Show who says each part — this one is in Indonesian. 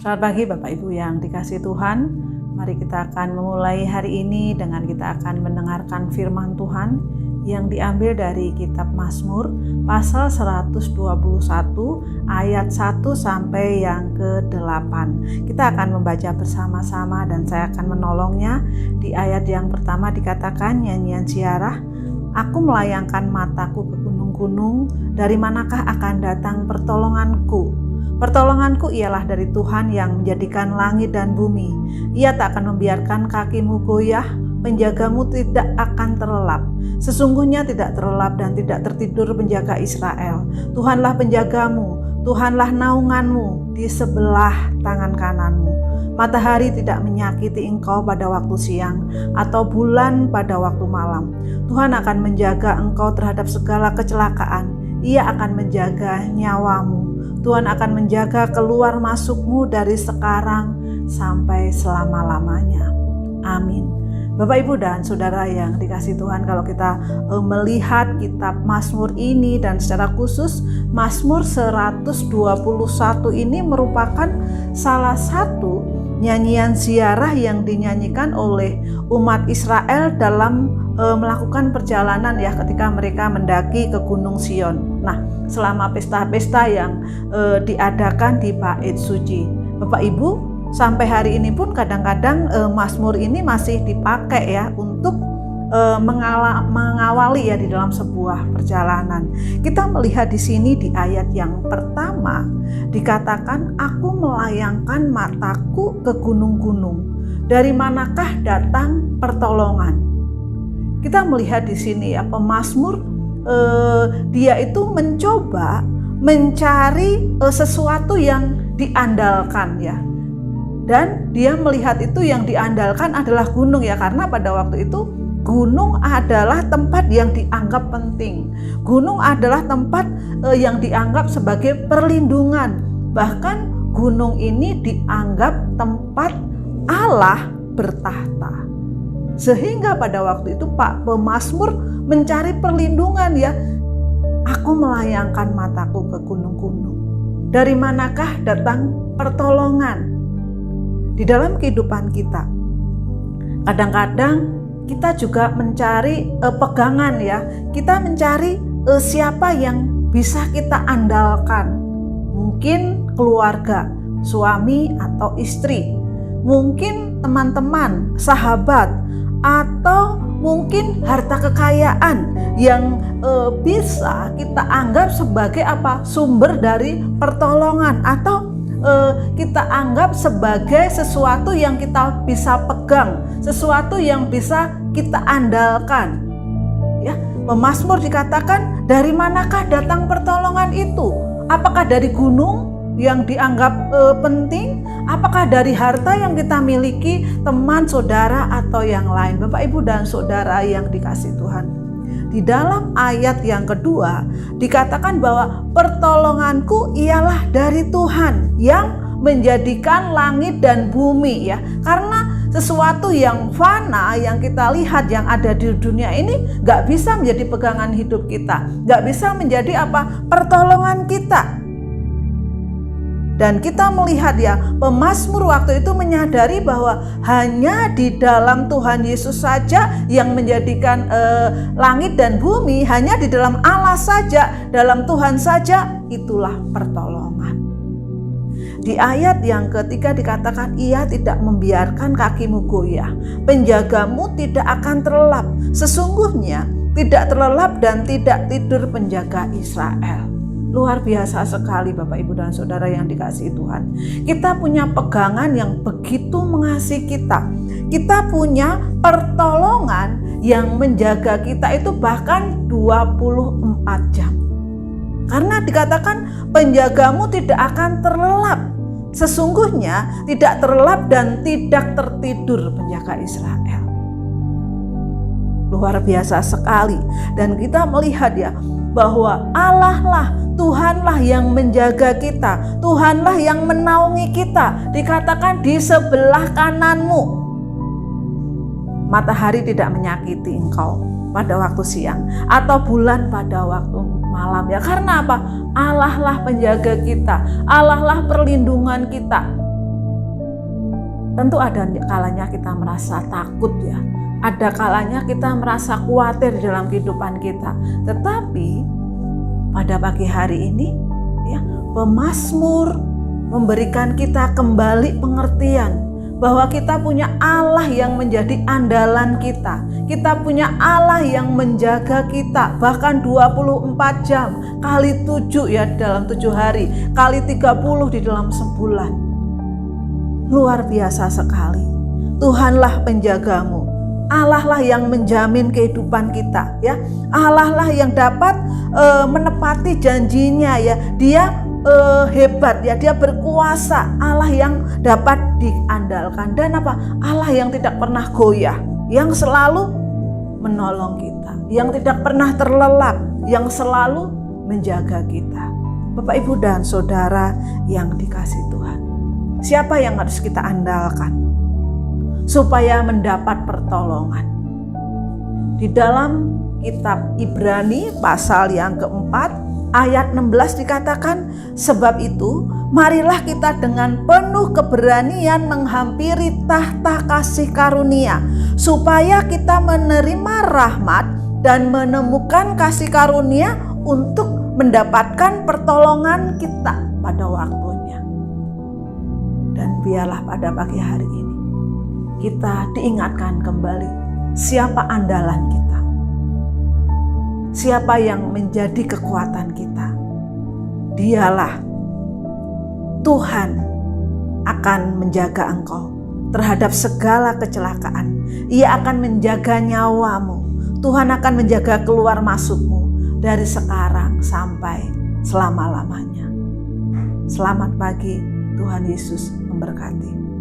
Speaker 1: Selamat pagi Bapak Ibu yang dikasihi Tuhan. Mari kita akan memulai hari ini dengan kita akan mendengarkan firman Tuhan yang diambil dari kitab Mazmur pasal 121 ayat 1 sampai yang ke-8. Kita akan membaca bersama-sama dan saya akan menolongnya. Di ayat yang pertama dikatakan nyanyian ziarah, aku melayangkan mataku ke gunung-gunung, dari manakah akan datang pertolonganku? Pertolonganku ialah dari Tuhan yang menjadikan langit dan bumi. Ia tak akan membiarkan kakimu goyah, penjagamu tidak akan terlelap. Sesungguhnya tidak terlelap dan tidak tertidur penjaga Israel. Tuhanlah penjagamu, Tuhanlah naunganmu di sebelah tangan kananmu. Matahari tidak menyakiti engkau pada waktu siang, atau bulan pada waktu malam. Tuhan akan menjaga engkau terhadap segala kecelakaan. Ia akan menjaga nyawamu. Tuhan akan menjaga keluar masukmu dari sekarang sampai selama-lamanya. Amin. Bapak, Ibu, dan Saudara yang dikasihi Tuhan, kalau kita melihat kitab Mazmur ini dan secara khusus Mazmur 121 ini merupakan salah satu nyanyian ziarah yang dinyanyikan oleh umat Israel dalam melakukan perjalanan ya ketika mereka mendaki ke Gunung Sion. Nah, selama pesta-pesta yang diadakan di Bait Suci, Bapak Ibu, sampai hari ini pun kadang-kadang Mazmur ini masih dipakai ya untuk mengawali ya di dalam sebuah perjalanan. Kita melihat di sini di ayat yang pertama dikatakan, aku melayangkan mataku ke gunung-gunung, dari manakah datang pertolongan? Kita melihat di sini ya pemazmur dia itu mencoba mencari sesuatu yang diandalkan ya. Dan dia melihat itu yang diandalkan adalah gunung ya, karena pada waktu itu gunung adalah tempat yang dianggap penting. Gunung adalah tempat yang dianggap sebagai perlindungan. Bahkan gunung ini dianggap tempat Allah bertahta. Sehingga pada waktu itu Pak pemazmur mencari perlindungan ya. Aku melayangkan mataku ke gunung-gunung. Dari manakah datang pertolongan? Di dalam kehidupan kita, kadang-kadang kita juga mencari pegangan ya. Kita mencari siapa yang bisa kita andalkan. Mungkin keluarga, suami atau istri. Mungkin teman-teman, sahabat, atau mungkin harta kekayaan yang bisa kita anggap sebagai sumber dari pertolongan, atau kita anggap sebagai sesuatu yang kita bisa pegang, sesuatu yang bisa kita andalkan. Ya, pemazmur dikatakan, dari manakah datang pertolongan itu? Apakah dari gunung yang dianggap penting? Apakah dari harta yang kita miliki, teman, saudara, atau yang lain? Bapak, Ibu, dan Saudara yang dikasihi Tuhan, di dalam ayat yang kedua dikatakan bahwa pertolonganku ialah dari Tuhan yang menjadikan langit dan bumi ya. Karena sesuatu yang fana yang kita lihat yang ada di dunia ini gak bisa menjadi pegangan hidup kita, gak bisa menjadi pertolongan kita. Dan kita melihat ya, pemazmur waktu itu menyadari bahwa hanya di dalam Tuhan Yesus saja yang menjadikan langit dan bumi, hanya di dalam Allah saja, dalam Tuhan saja, itulah pertolongan. Di ayat yang ketiga dikatakan, ia tidak membiarkan kakimu goyah, penjagamu tidak akan terlelap. Sesungguhnya tidak terlelap dan tidak tidur penjaga Israel. Luar biasa sekali Bapak, Ibu, dan Saudara yang dikasihi Tuhan. Kita punya pegangan yang begitu mengasihi kita. Kita punya pertolongan yang menjaga kita itu bahkan 24 jam. Karena dikatakan penjagamu tidak akan terlelap. Sesungguhnya tidak terlelap dan tidak tertidur penjaga Israel. Luar biasa sekali. Dan kita melihat ya bahwa Allah lah, Tuhanlah yang menjaga kita, Tuhanlah yang menaungi kita. Dikatakan di sebelah kananmu. Matahari tidak menyakiti engkau pada waktu siang, atau bulan pada waktu malam ya. Karena apa? Allah lah penjaga kita, Allah lah perlindungan kita. Tentu ada kalanya kita merasa takut ya. Ada kalanya kita merasa khawatir dalam kehidupan kita. Tetapi pada pagi hari ini ya, pemazmur memberikan kita kembali pengertian bahwa kita punya Allah yang menjadi andalan kita. Kita punya Allah yang menjaga kita bahkan 24 jam kali 7 ya dalam 7 hari, kali 30 di dalam sebulan. Luar biasa sekali. Tuhanlah penjagamu. Allah lah yang menjamin kehidupan kita ya. Allah lah yang dapat menepati janjinya ya. Dia hebat ya, dia berkuasa. Allah yang dapat diandalkan dan apa? Allah yang tidak pernah goyah, yang selalu menolong kita, yang tidak pernah terlelap, yang selalu menjaga kita. Bapak, Ibu dan Saudara yang dikasihi Tuhan. Siapa yang harus kita andalkan supaya mendapat pertolongan? Di dalam kitab Ibrani pasal yang keempat ayat 16 dikatakan, sebab itu marilah kita dengan penuh keberanian menghampiri tahta kasih karunia, supaya kita menerima rahmat dan menemukan kasih karunia untuk mendapatkan pertolongan kita pada waktunya. Dan biarlah pada pagi hari ini kita diingatkan kembali siapa andalan kita, siapa yang menjadi kekuatan kita. Dialah Tuhan akan menjaga engkau terhadap segala kecelakaan. Ia akan menjaga nyawamu. Tuhan akan menjaga keluar masukmu dari sekarang sampai selama-lamanya. Selamat pagi, Tuhan Yesus memberkati.